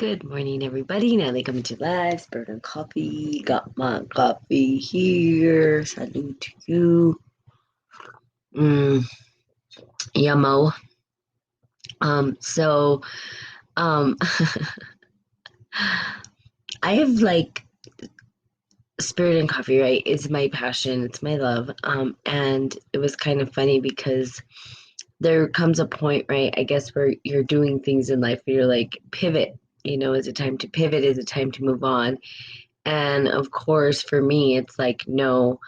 Good morning, everybody. Now they come to live. Spirit and coffee. Got my coffee here. Salute to you. Mm, yummo. So, um, I have like spirit and coffee, right? It's my passion. It's my love. And it was kind of funny because there comes a point, right? I guess where you're doing things in life where you're like, pivot. Is it time to pivot? Is it time to move on? And of course, for me, it's like, no,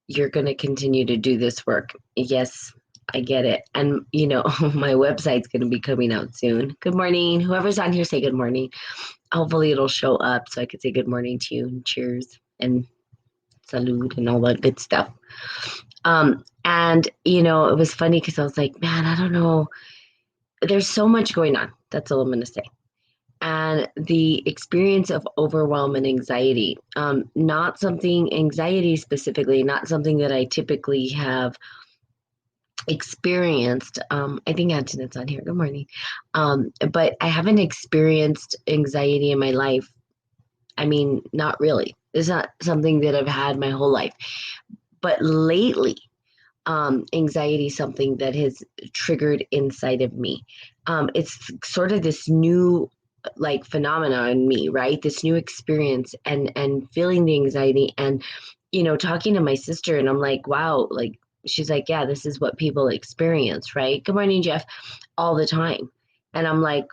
you're going to continue to do this work. Yes, I get it. And, my website's going to be coming out soon. Good morning. Whoever's on here, say good morning. Hopefully, it'll show up so I could say good morning to you and cheers and salute and all that good stuff. It was funny because I was like, man, I don't know. There's so much going on. That's all I'm going to say. And the experience of overwhelm and anxiety, not something, anxiety specifically, not something that I typically have experienced. I think Antonette's on here. Good morning. But I haven't experienced anxiety in my life. I mean, not really. It's not something that I've had my whole life. But lately, anxiety is something that has triggered inside of me. It's sort of this new like phenomena in me, right? This new experience and feeling the anxiety and talking to my sister and I'm like, wow, like she's like, yeah, this is what people experience, right? Good morning, Jeff, all the time. And I'm like,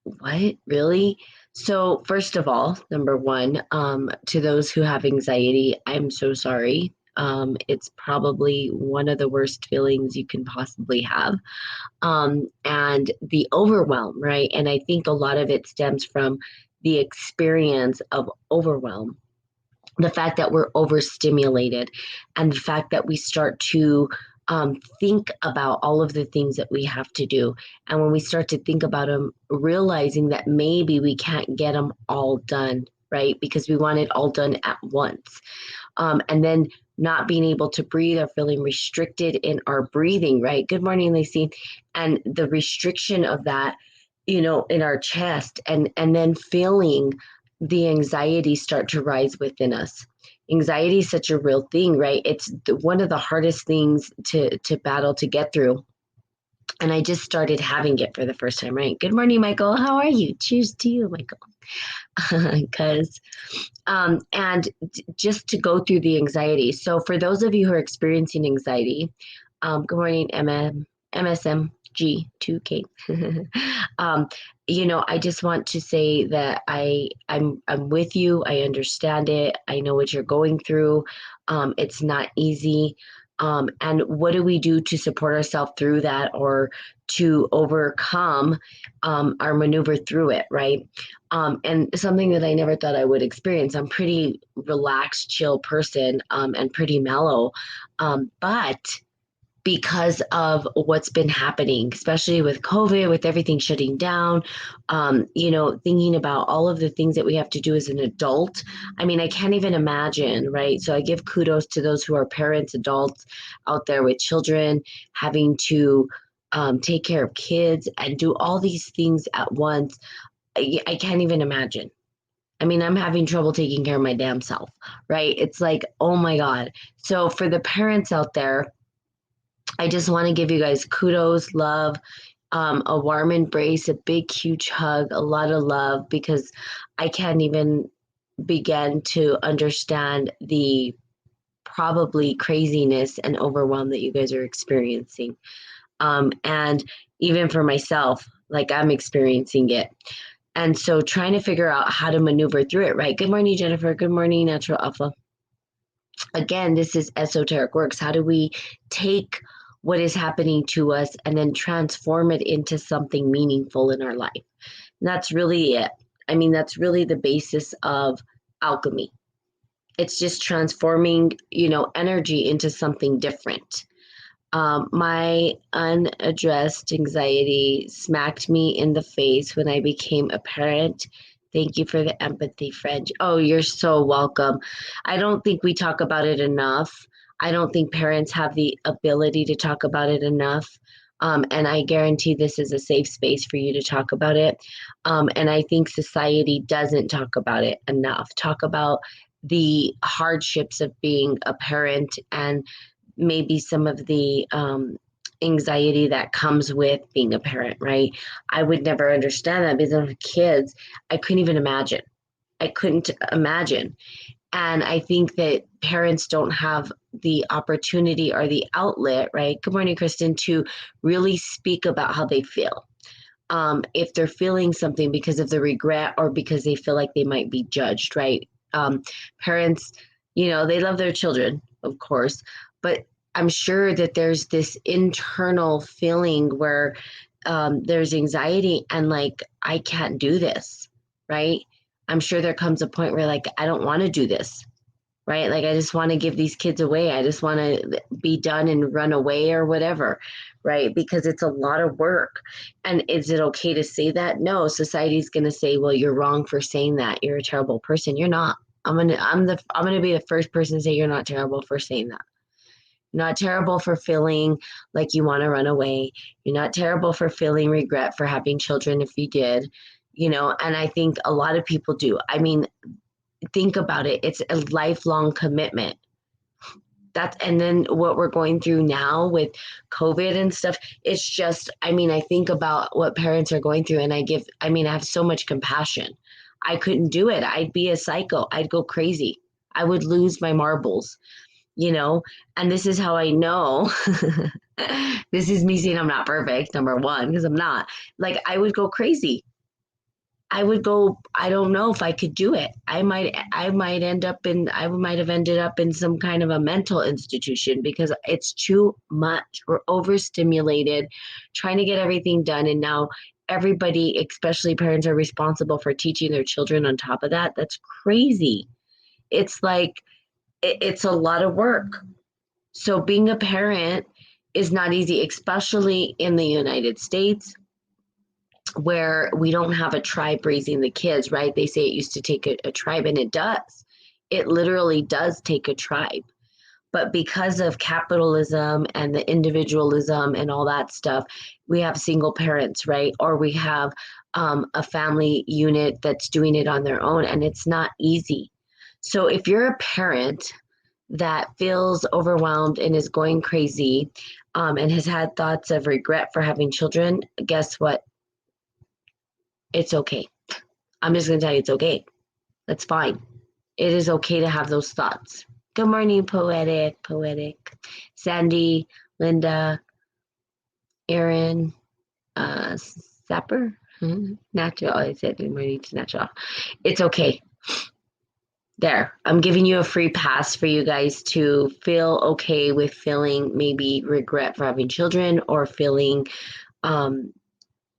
what? Really? So first of all, number one, to those who have anxiety, I'm so sorry. It's probably one of the worst feelings you can possibly have, and the overwhelm, right? And I think a lot of it stems from the experience of overwhelm, the fact that we're overstimulated, and the fact that we start to think about all of the things that we have to do. And when we start to think about them, realizing that maybe we can't get them all done, right? Because we want it all done at once. And then not being able to breathe or feeling restricted in our breathing, right? Good morning, Lacey. And the restriction of that, in our chest, and then feeling the anxiety start to rise within us. Anxiety is such a real thing, right? It's one of the hardest things to battle, to get through. And I just started having it for the first time, right? Good morning, Michael. How are you? Cheers to you, Michael. Because and just to go through the anxiety. So for those of you who are experiencing anxiety, good morning, MSMG2K. I just want to say that I'm with you. I understand it. I know what you're going through. It's not easy. And what do we do to support ourselves through that or to overcome our maneuver through it, right? And something that I never thought I would experience. I'm pretty relaxed, chill person, and pretty mellow. But because of what's been happening, especially with COVID, with everything shutting down, thinking about all of the things that we have to do as an adult. I mean, I can't even imagine, right? So I give kudos to those who are parents, adults out there with children, having to take care of kids and do all these things at once. I can't even imagine. I mean, I'm having trouble taking care of my damn self, right? It's like, oh my God. So for the parents out there, I just want to give you guys kudos, love, a warm embrace, a big, huge hug, a lot of love, because I can't even begin to understand the probably craziness and overwhelm that you guys are experiencing. And even for myself, like I'm experiencing it. And so trying to figure out how to maneuver through it, right? Good morning, Jennifer. Good morning, Natural Alpha. Again, this is Esoteric Works. How do we take what is happening to us and then transform it into something meaningful in our life? And that's really it. I mean, that's really the basis of alchemy. It's just transforming, energy into something different. My unaddressed anxiety smacked me in the face when I became a parent. Thank you for the empathy, Fred. Oh, you're so welcome. I don't think we talk about it enough. I don't think parents have the ability to talk about it enough. And I guarantee this is a safe space for you to talk about it. And I think society doesn't talk about it enough. Talk about the hardships of being a parent and maybe some of the anxiety that comes with being a parent, right? I would never understand that because of kids. I couldn't even imagine. I couldn't imagine. And I think that parents don't have the opportunity or the outlet, right? Good morning, Kristen, to really speak about how they feel. If they're feeling something because of the regret or because they feel like they might be judged, right? Parents, they love their children, of course, but I'm sure that there's this internal feeling where there's anxiety and like, I can't do this, right? I'm sure there comes a point where like, I don't want to do this, right? Like, I just want to give these kids away. I just want to be done and run away or whatever, right? Because it's a lot of work. And is it okay to say that? No, society's going to say, well, you're wrong for saying that. You're a terrible person. You're not. I'm gonna be the first person to say you're not terrible for saying that. You're not terrible for feeling like you want to run away. You're not terrible for feeling regret for having children if you did, and I think a lot of people do. I mean, think about it. It's a lifelong commitment. And then what we're going through now with COVID and stuff, it's just, I mean, I think about what parents are going through and I have so much compassion. I couldn't do it. I'd be a psycho. I'd go crazy. I would lose my marbles, you know? And this is how I know this is me saying I'm not perfect, number one, because I'm not. Like, I would go crazy. I don't know if I could do it. I might I might have ended up in some kind of a mental institution because it's too much. We're overstimulated, trying to get everything done. And now everybody, especially parents, are responsible for teaching their children on top of that. That's crazy. It's like, it's a lot of work. So being a parent is not easy, especially in the United States where we don't have a tribe raising the kids, right? They say it used to take a tribe, and it does. It literally does take a tribe. But because of capitalism and the individualism and all that stuff, we have single parents, right? Or we have a family unit that's doing it on their own, and it's not easy. So if you're a parent that feels overwhelmed and is going crazy and has had thoughts of regret for having children, guess what? It's okay. I'm just going to tell you it's okay. That's fine. It is okay to have those thoughts. Good morning, poetic. Sandy, Linda, Erin, Sapper, Natural. I said good morning to Natural. It's okay. There. I'm giving you a free pass for you guys to feel okay with feeling maybe regret for having children or feeling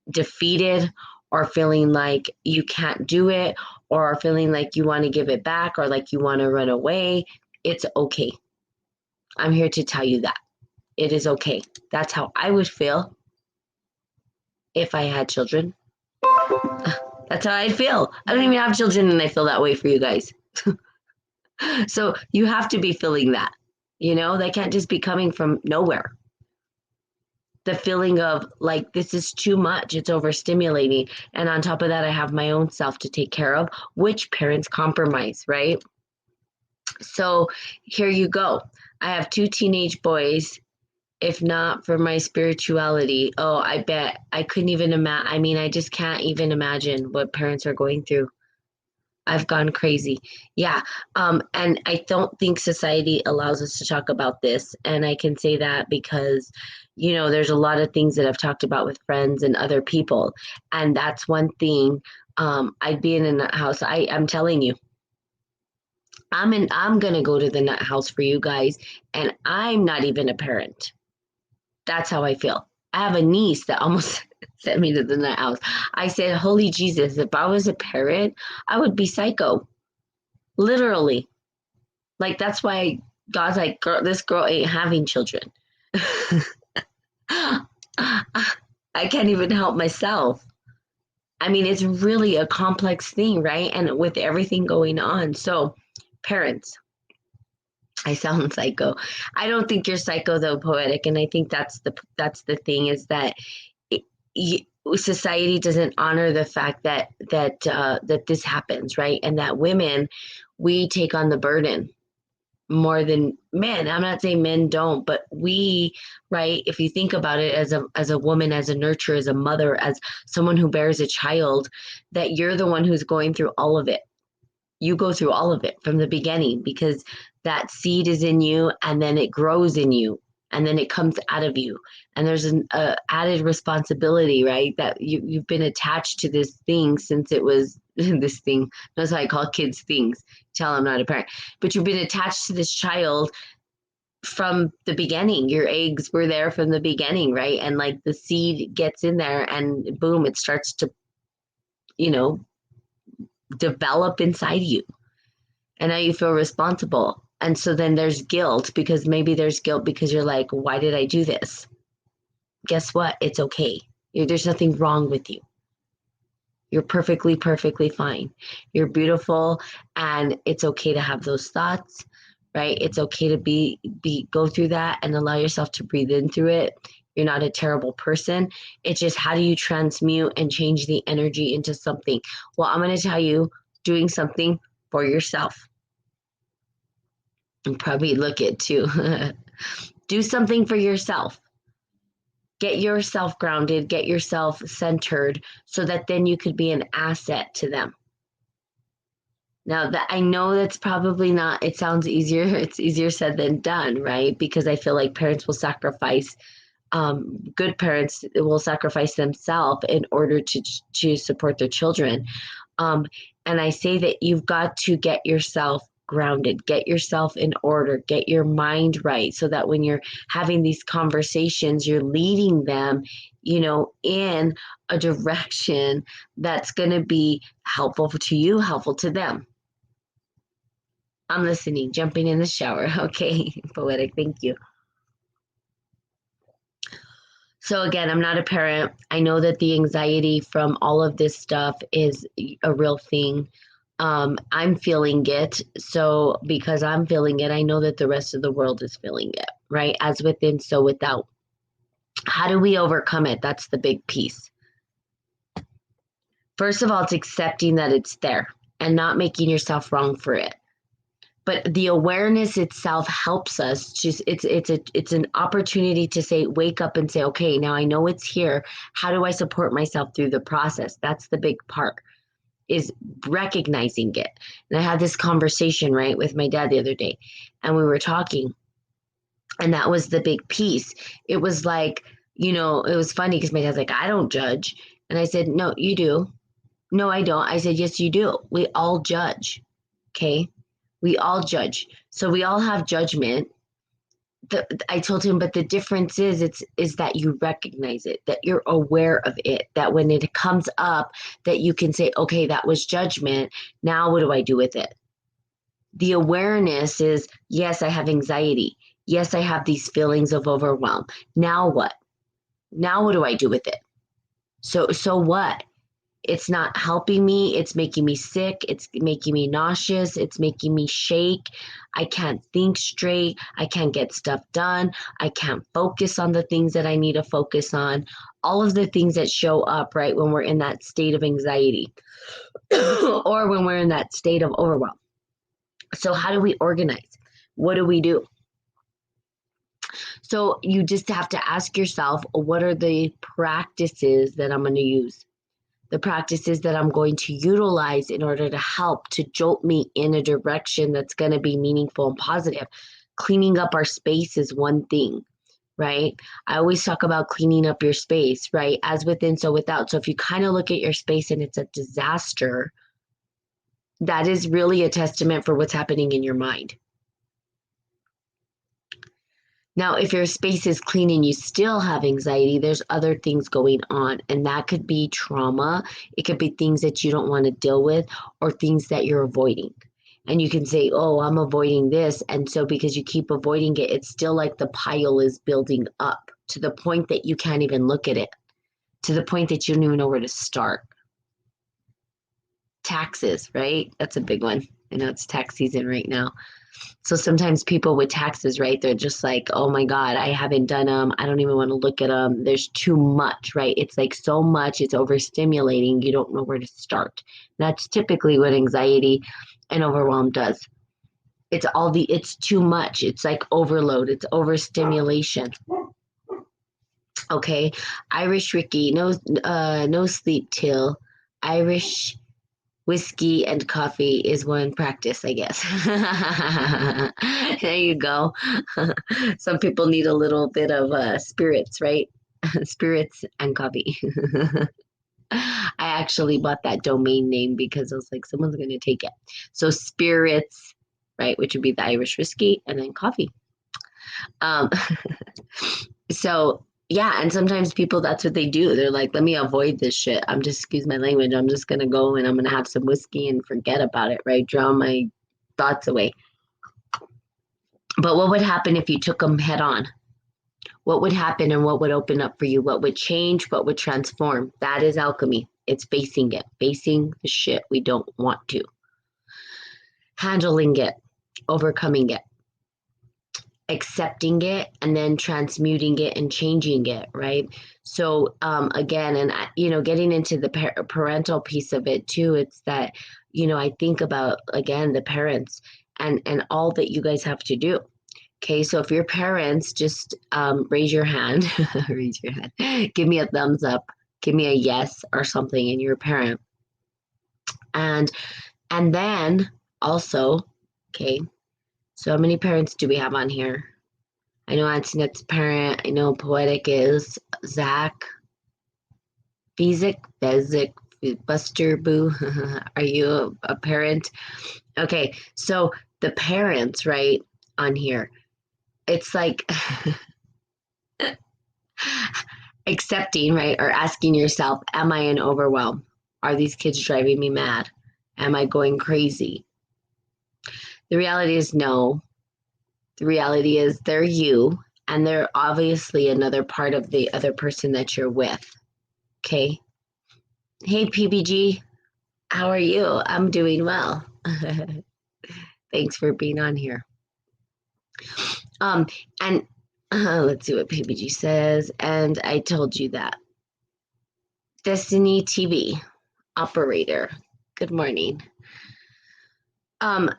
defeated or feeling like you can't do it or feeling like you want to give it back or like you want to run away. It's okay. I'm here to tell you that. It is okay. That's how I would feel if I had children. That's how I'd feel. I don't even have children and I feel that way for you guys. So you have to be feeling that. They can't just be coming from nowhere. The feeling of like, this is too much, it's overstimulating. And on top of that, I have my own self to take care of, which parents compromise, right? So here you go. I have 2 teenage boys. If not for my spirituality, oh, I bet I couldn't even imagine. I mean, I just can't even imagine what parents are going through. I've gone crazy. Yeah. And I don't think society allows us to talk about this. And I can say that because, there's a lot of things that I've talked about with friends and other people. And that's one thing. I'd be in a nut house. I'm telling you, I'm gonna go to the nut house for you guys. And I'm not even a parent. That's how I feel. I have a niece that almost sent me to the nut house. I said, holy Jesus, if I was a parent, I would be psycho. Literally. Like, that's why God's like, girl, this girl ain't having children. I can't even help myself. I mean, it's really a complex thing, right? And with everything going on. So, parents, I sound psycho. I don't think you're psycho though, poetic, and I think that's the thing is that it, society doesn't honor the fact that this happens, right? And that women, we take on the burden more than men. I'm not saying men don't, but we, right? If you think about it as a woman, as a nurturer, as a mother, as someone who bears a child, that you're the one who's going through all of it. You go through all of it from the beginning because that seed is in you and then it grows in you and then it comes out of you, and there's an added responsibility, right, that you've been attached to this thing since it was this thing. That's why I call kids things. Tell I'm not a parent, but you've been attached to this child from the beginning. Your eggs were there from the beginning, right? And like the seed gets in there and boom, it starts to, you know, develop inside you. And now you feel responsible. And so then there's guilt, because maybe there's guilt because you're like, why did I do this? Guess what? It's okay. There's nothing wrong with you. You're perfectly, perfectly fine. You're beautiful, and it's okay to have those thoughts, right? It's okay to be go through that and allow yourself to breathe in through it. You're not a terrible person. It's just, how do you transmute and change the energy into something? Well, I'm going to tell you, doing something for yourself. And probably look at too. Do something for yourself. Get yourself grounded, get yourself centered, so that then you could be an asset to them. Now that I know that's probably not, it sounds easier. It's easier said than done, right? Because I feel like parents will sacrifice, good parents will sacrifice themselves in order to support their children. Um, and I say that you've got to get yourself grounded, get yourself in order, get your mind right, so that when you're having these conversations, you're leading them, in a direction that's going to be helpful to you, helpful to them. I'm listening, jumping in the shower. Okay, poetic, thank you. So again, I'm not a parent. I know that the anxiety from all of this stuff is a real thing. I'm feeling it. So because I'm feeling it, I know that the rest of the world is feeling it, right? As within, so without. How do we overcome it? That's the big piece. First of all, it's accepting that it's there and not making yourself wrong for it. But the awareness itself helps us. It's an opportunity to say, wake up and say, okay, now I know it's here. How do I support myself through the process? That's the big part, is recognizing it. And I had this conversation, right, with my dad the other day, and we were talking, and that was the big piece. It was like, it was funny because my dad's like, I don't judge. And I said, no, you do. No, I don't. I said, yes, you do. We all judge. Okay. We all judge. So we all have judgment. I told him, but the difference is that you recognize it, that you're aware of it, that when it comes up, that you can say, okay, that was judgment. Now what do I do with it? The awareness is, yes, I have anxiety. Yes, I have these feelings of overwhelm. Now what? Now what do I do with it? So what? It's not helping me. It's making me sick. It's making me nauseous. It's making me shake. I can't think straight. I can't get stuff done. I can't focus on the things that I need to focus on. All of the things that show up, right, when we're in that state of anxiety or when we're in that state of overwhelm. So how do we organize? What do we do? So you just have to ask yourself, what are the practices that I'm going to use? The practices that I'm going to utilize in order to help to jolt me in a direction that's going to be meaningful and positive. Cleaning up our space is one thing, right? I always talk about cleaning up your space, right? As within, so without. So if you kind of look at your space and it's a disaster, that is really a testament for what's happening in your mind. Now, if your space is clean and you still have anxiety, there's other things going on, and that could be trauma. It could be things that you don't want to deal with, or things that you're avoiding. And you can say, oh, I'm avoiding this. And so because you keep avoiding it, it's still like the pile is building up to the point that you can't even look at it, to the point that you don't even know where to start. Taxes, right? That's a big one. I know it's tax season right now. So sometimes people with taxes, right? They're just like, oh my God, I haven't done them. I don't even want to look at them. There's too much, right? It's like so much, it's overstimulating. You don't know where to start. That's typically what anxiety and overwhelm does. It's too much. It's like overload. It's overstimulation. Okay. Irish Ricky, no sleep till Irish whiskey and coffee is one practice, I guess. There you go. Some people need a little bit of spirits, right? Spirits and coffee. I actually bought that domain name because I was like, someone's going to take it. So spirits, right, which would be the Irish whiskey, and then coffee. Um, so yeah, and sometimes people that's what they do. They're like, let me avoid this shit. I'm just excuse my language. I'm just gonna go and I'm gonna have some whiskey and forget about it, right? Drown my thoughts away. But what would happen if you took them head on? What would happen and what would open up for you? What would change? What would transform? That is alchemy. It's facing it, facing the shit we don't want to, handling it, overcoming it, accepting it, and then transmuting it and changing it, right? So again, and getting into the parental piece of it too, it's that I think about again the parents and all that you guys have to do. Okay, so if your parents, just raise your hand, raise your hand, give me a thumbs up, give me a yes or something, and you're a parent. And then also, okay, so how many parents do we have on here? I know Antoinette's a parent. I know Poetic is Zach, Bezic, Buster Boo. Are you a parent? Okay, so the parents, right, on here, it's like accepting, right, or asking yourself, am I in overwhelm? Are these kids driving me mad? Am I going crazy? The reality is no. The reality is they're you, and they're obviously another part of the other person that you're with. Okay. Hey, PBG, how are you? I'm doing well. Thanks for being on here. And let's see what PBG says. And I told you that. Destiny TV operator. Good morning.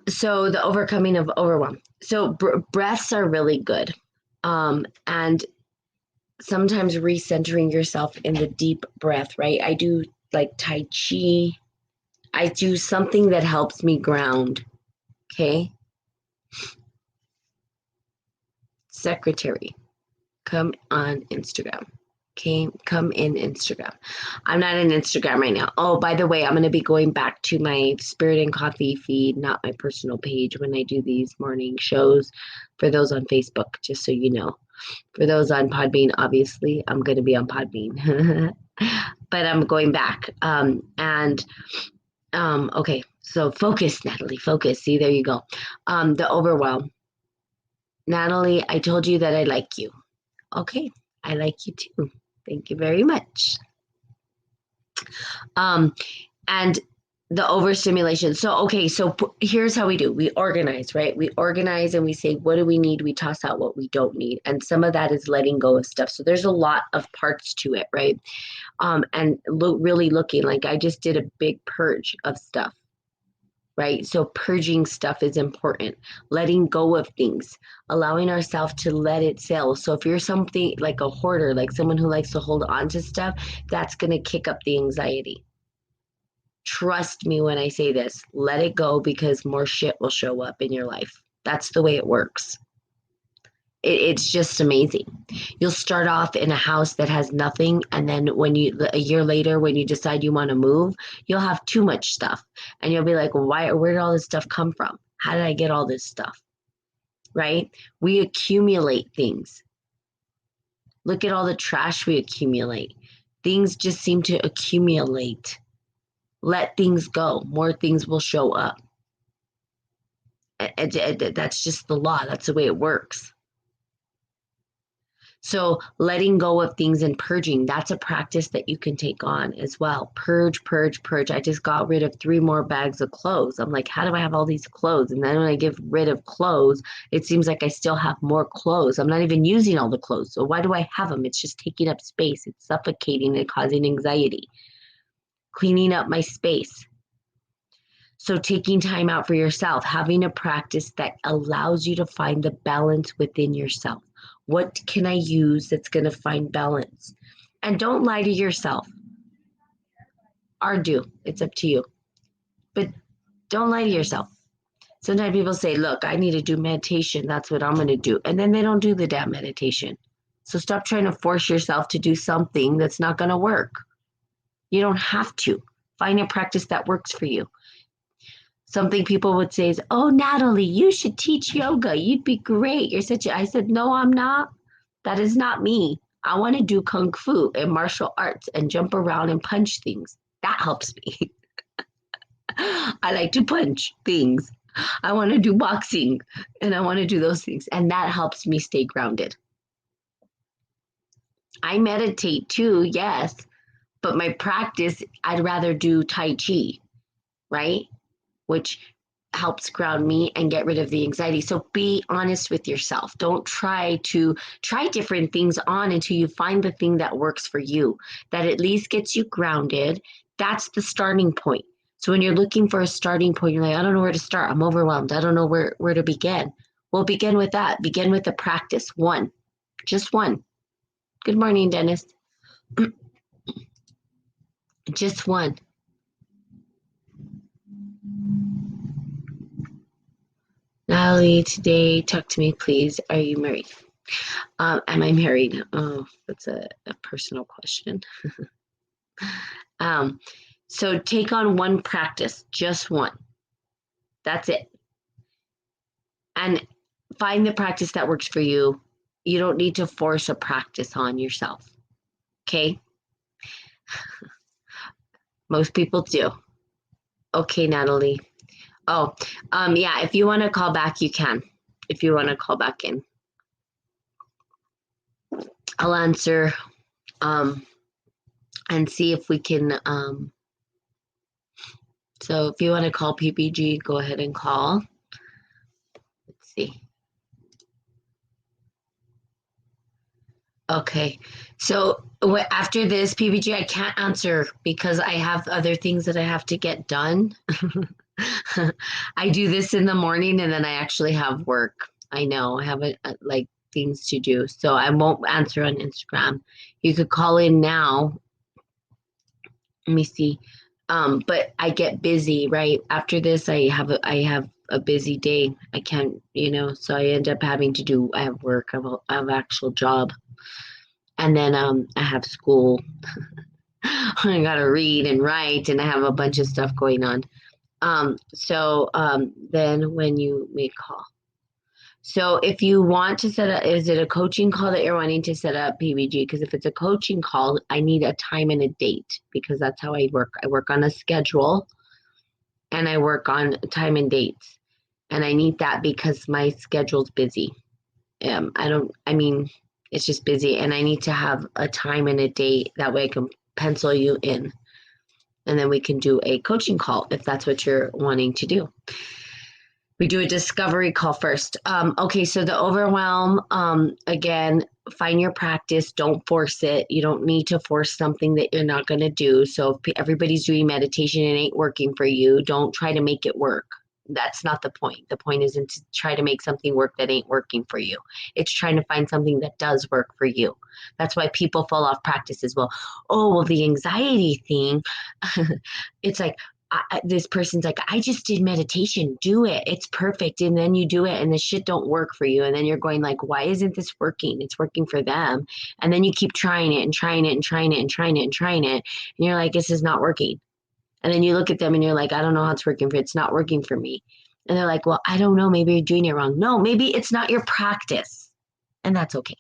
So the overcoming of overwhelm. So breaths are really good. And sometimes recentering yourself in the deep breath, right? I do like Tai Chi. I do something that helps me ground. Okay. Secretary, come on Instagram. Okay, come in Instagram. I'm not in Instagram right now. Oh, by the way, I'm going to be going back to my Spirit and Coffee feed, not my personal page, when I do these morning shows for those on Facebook, just so you know. For those on Podbean, obviously, I'm going to be on Podbean. But I'm going back. Okay, so focus, Natalie, focus. See, there you go. The overwhelm. Natalie, I told you that I like you. Okay, I like you too. Thank you very much. And the overstimulation. So, okay, so here's how we do. We organize, right? We organize and we say, what do we need? We toss out what we don't need. And some of that is letting go of stuff. So there's a lot of parts to it, right? And really looking like I just did a big purge of stuff. Right? So purging stuff is important. Letting go of things, allowing ourselves to let it sail. So if you're something like a hoarder, like someone who likes to hold on to stuff, that's going to kick up the anxiety. Trust me when I say this, let it go because more shit will show up in your life. That's the way it works. It's just amazing. You'll start off in a house that has nothing, and then a year later, when you decide you want to move, you'll have too much stuff, and you'll be like, where did all this stuff come from? How did I get all this stuff? Right? We accumulate things. Look at all the trash we accumulate. Things just seem to accumulate. Let things go. More things will show up. That's just the law. That's the way it works. So letting go of things and purging, that's a practice that you can take on as well. Purge, purge, purge. I just got rid of 3 more bags of clothes. I'm like, how do I have all these clothes? And then when I get rid of clothes, it seems like I still have more clothes. I'm not even using all the clothes. So why do I have them? It's just taking up space. It's suffocating and causing anxiety. Cleaning up my space. So taking time out for yourself, having a practice that allows you to find the balance within yourself. What can I use that's going to find balance? And don't lie to yourself. Or do. It's up to you. But don't lie to yourself. Sometimes people say, look, I need to do meditation. That's what I'm going to do. And then they don't do the damn meditation. So stop trying to force yourself to do something that's not going to work. You don't have to. Find a practice that works for you. Something people would say is, oh, Natalie, you should teach yoga. You'd be great. You're such a, I said, no, I'm not. That is not me. I want to do kung fu and martial arts and jump around and punch things. That helps me. I like to punch things. I want to do boxing and I want to do those things. And that helps me stay grounded. I meditate too, yes, but my practice, I'd rather do Tai Chi, right? Which helps ground me and get rid of the anxiety. So be honest with yourself. Don't try different things on until you find the thing that works for you, that at least gets you grounded. That's the starting point. So when you're looking for a starting point, you're like, I don't know where to start. I'm overwhelmed. I don't know where to begin. Well, begin with that. Begin with the practice. One, just one. Good morning, Dennis. Just one. Natalie, today, talk to me, please. Are you married? Am I married? Oh, that's a personal question. So take on one practice, just one. That's it. And find the practice that works for you. You don't need to force a practice on yourself. Okay? Most people do. Okay, Natalie. Oh, yeah, if you want to call back, you can. If you want to call back in. I'll answer and see if we can. So if you want to call PPG, go ahead and call. Let's see. Okay. So after this, PPG, I can't answer because I have other things that I have to get done. I do this in the morning and then I actually have work. I know I have like things to do. So I won't answer on Instagram. You could call in now. Let me see. But I get busy, right? After this, I have a busy day. I can't, so I end up having to do, I have work, I have an actual job. And then I have school. I got to read and write, and I have a bunch of stuff going on. So then when you make call. So if you want to set up, is it a coaching call that you're wanting to set up, PBG? Because if it's a coaching call, I need a time and a date because that's how I work. I work on a schedule and I work on time and dates. And I need that because my schedule's busy. It's just busy and I need to have a time and a date. That way I can pencil you in. And then we can do a coaching call if that's what you're wanting to do. We do a discovery call first. Okay, so the overwhelm, again, find your practice. Don't force it. You don't need to force something that you're not going to do. So if everybody's doing meditation and it ain't working for you, don't try to make it work. That's not the point. The point isn't to try to make something work that ain't working for you. It's trying to find something that does work for you. That's why people fall off practice as well. Oh, well, the anxiety thing, it's like, this person's like, I just did meditation. Do it. It's perfect. And then you do it and the shit don't work for you. And then you're going like, why isn't this working? It's working for them. And then you keep trying it and trying it and trying it and trying it and trying it. And you're like, this is not working. And then you look at them and you're like, I don't know how it's working for, it's not working for me. And they're like, well, I don't know. Maybe you're doing it wrong. No, maybe it's not your practice. And that's okay.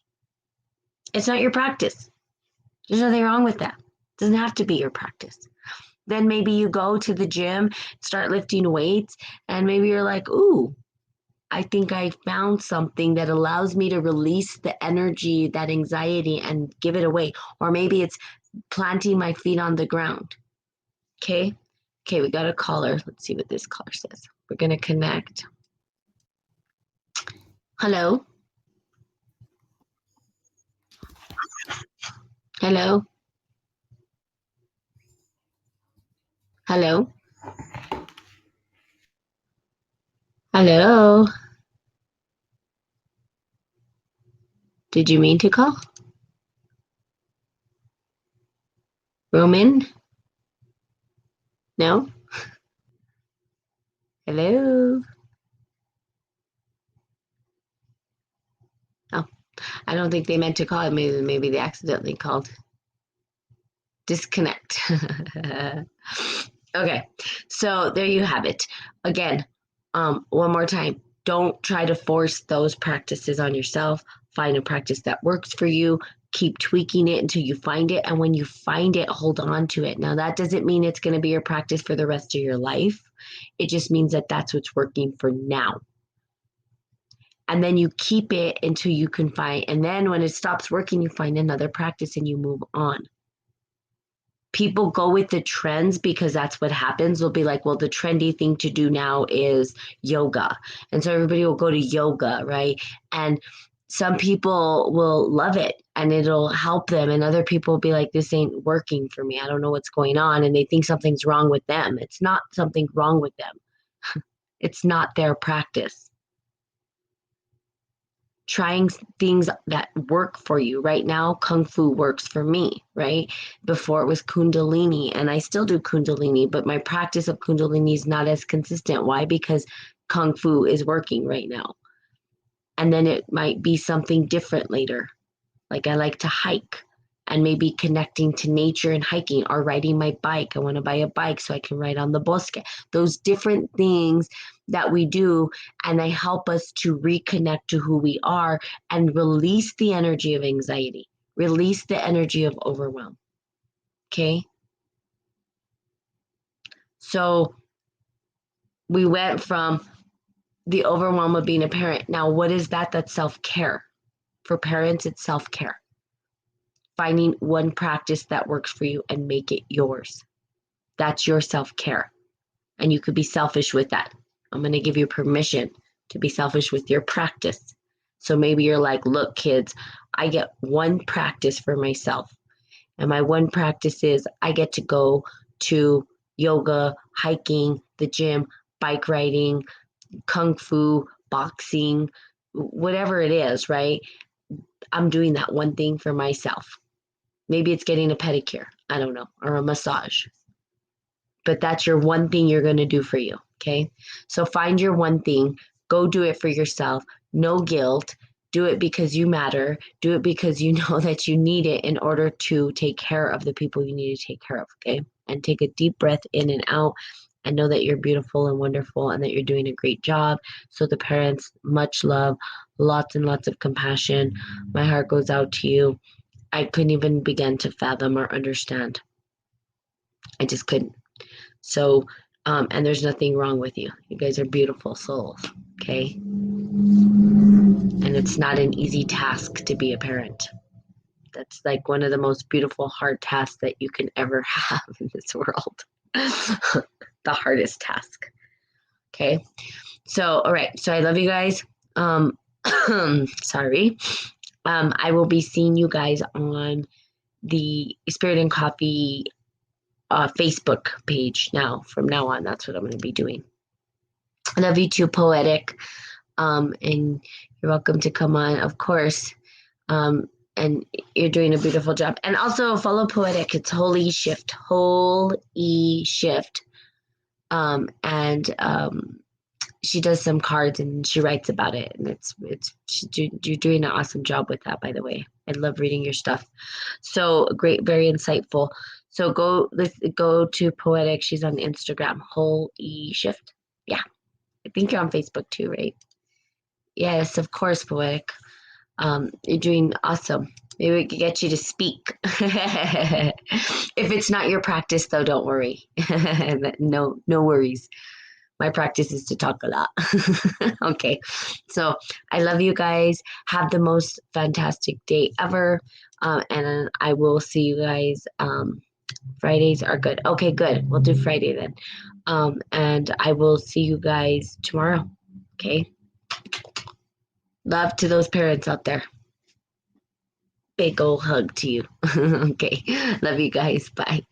It's not your practice. There's nothing wrong with that. It doesn't have to be your practice. Then maybe you go to the gym, start lifting weights, and maybe you're like, ooh, I think I found something that allows me to release the energy, that anxiety, and give it away. Or maybe it's planting my feet on the ground. Okay. Okay, we got a caller. Let's see what this caller says. We're going to connect. Hello. Hello. Hello. Hello. Did you mean to call? Roman? No? Hello. Oh, I don't think they meant to call. Maybe they accidentally called. Disconnect. Okay, so there you have it. Again, one more time. Don't try to force those practices on yourself. Find a practice that works for you. Keep tweaking it until you find it. And when you find it, hold on to it. Now, that doesn't mean it's going to be your practice for the rest of your life. It just means that that's what's working for now. And then you keep it until you can find, and then when it stops working, you find another practice and you move on. People go with the trends because that's what happens. They'll be like, well, the trendy thing to do now is yoga. And so everybody will go to yoga, right? And some people will love it and it'll help them. And other people will be like, this ain't working for me. I don't know what's going on. And they think something's wrong with them. It's not something wrong with them, it's not their practice. Trying things that work for you. Right now, Kung Fu works for me, right? Before it was Kundalini, and I still do Kundalini, but my practice of Kundalini is not as consistent. Why? Because Kung Fu is working right now. And then it might be something different later. Like I like to hike and maybe connecting to nature and hiking or riding my bike. I want to buy a bike so I can ride on the bosque. Those different things that we do, and they help us to reconnect to who we are and release the energy of anxiety, release the energy of overwhelm. Okay. So we went from the overwhelm of being a parent. Now, what is that? That's self care. For parents, it's self care. Finding one practice that works for you and make it yours. That's your self care. And you could be selfish with that. I'm going to give you permission to be selfish with your practice. So maybe you're like, look, kids, I get one practice for myself. And my one practice is I get to go to yoga, hiking, the gym, bike riding, kung fu, boxing, whatever it is, right? I'm doing that one thing for myself. Maybe it's getting a pedicure, I don't know, or a massage. But that's your one thing you're going to do for you. Okay. So find your one thing, go do it for yourself. No guilt. Do it because you matter. Do it because you know that you need it in order to take care of the people you need to take care of. Okay. And take a deep breath in and out and know that you're beautiful and wonderful and that you're doing a great job. So, the parents, much love, lots and lots of compassion. My heart goes out to you. I couldn't even begin to fathom or understand. I just couldn't. So, and there's nothing wrong with you. You guys are beautiful souls, okay? And it's not an easy task to be a parent. That's like one of the most beautiful, hard tasks that you can ever have in this world. The hardest task, okay? So, all right. So I love you guys. Sorry. I will be seeing you guys on the Spirit and Coffee Facebook page now. From now on, that's what I'm going to be doing. I love you too, Poetic. And you're welcome to come on, of course. And you're doing a beautiful job. And also follow Poetic. It's Holy Shift. Holy Shift. And she does some cards and she writes about it. And you're doing an awesome job with that, by the way. I love reading your stuff. So great, very insightful. So let's go to Poetic. She's on Instagram. Holy Shift. Yeah. I think you're on Facebook too, right? Yes, of course, Poetic. You're doing awesome. Maybe we could get you to speak. If it's not your practice, though, don't worry. No worries. My practice is to talk a lot. Okay. So I love you guys. Have the most fantastic day ever. And I will see you guys. Fridays are good. Okay, good. We'll do Friday then. And I will see you guys tomorrow. Okay. Love to those parents out there. Big old hug to you. Okay. Love you guys. Bye.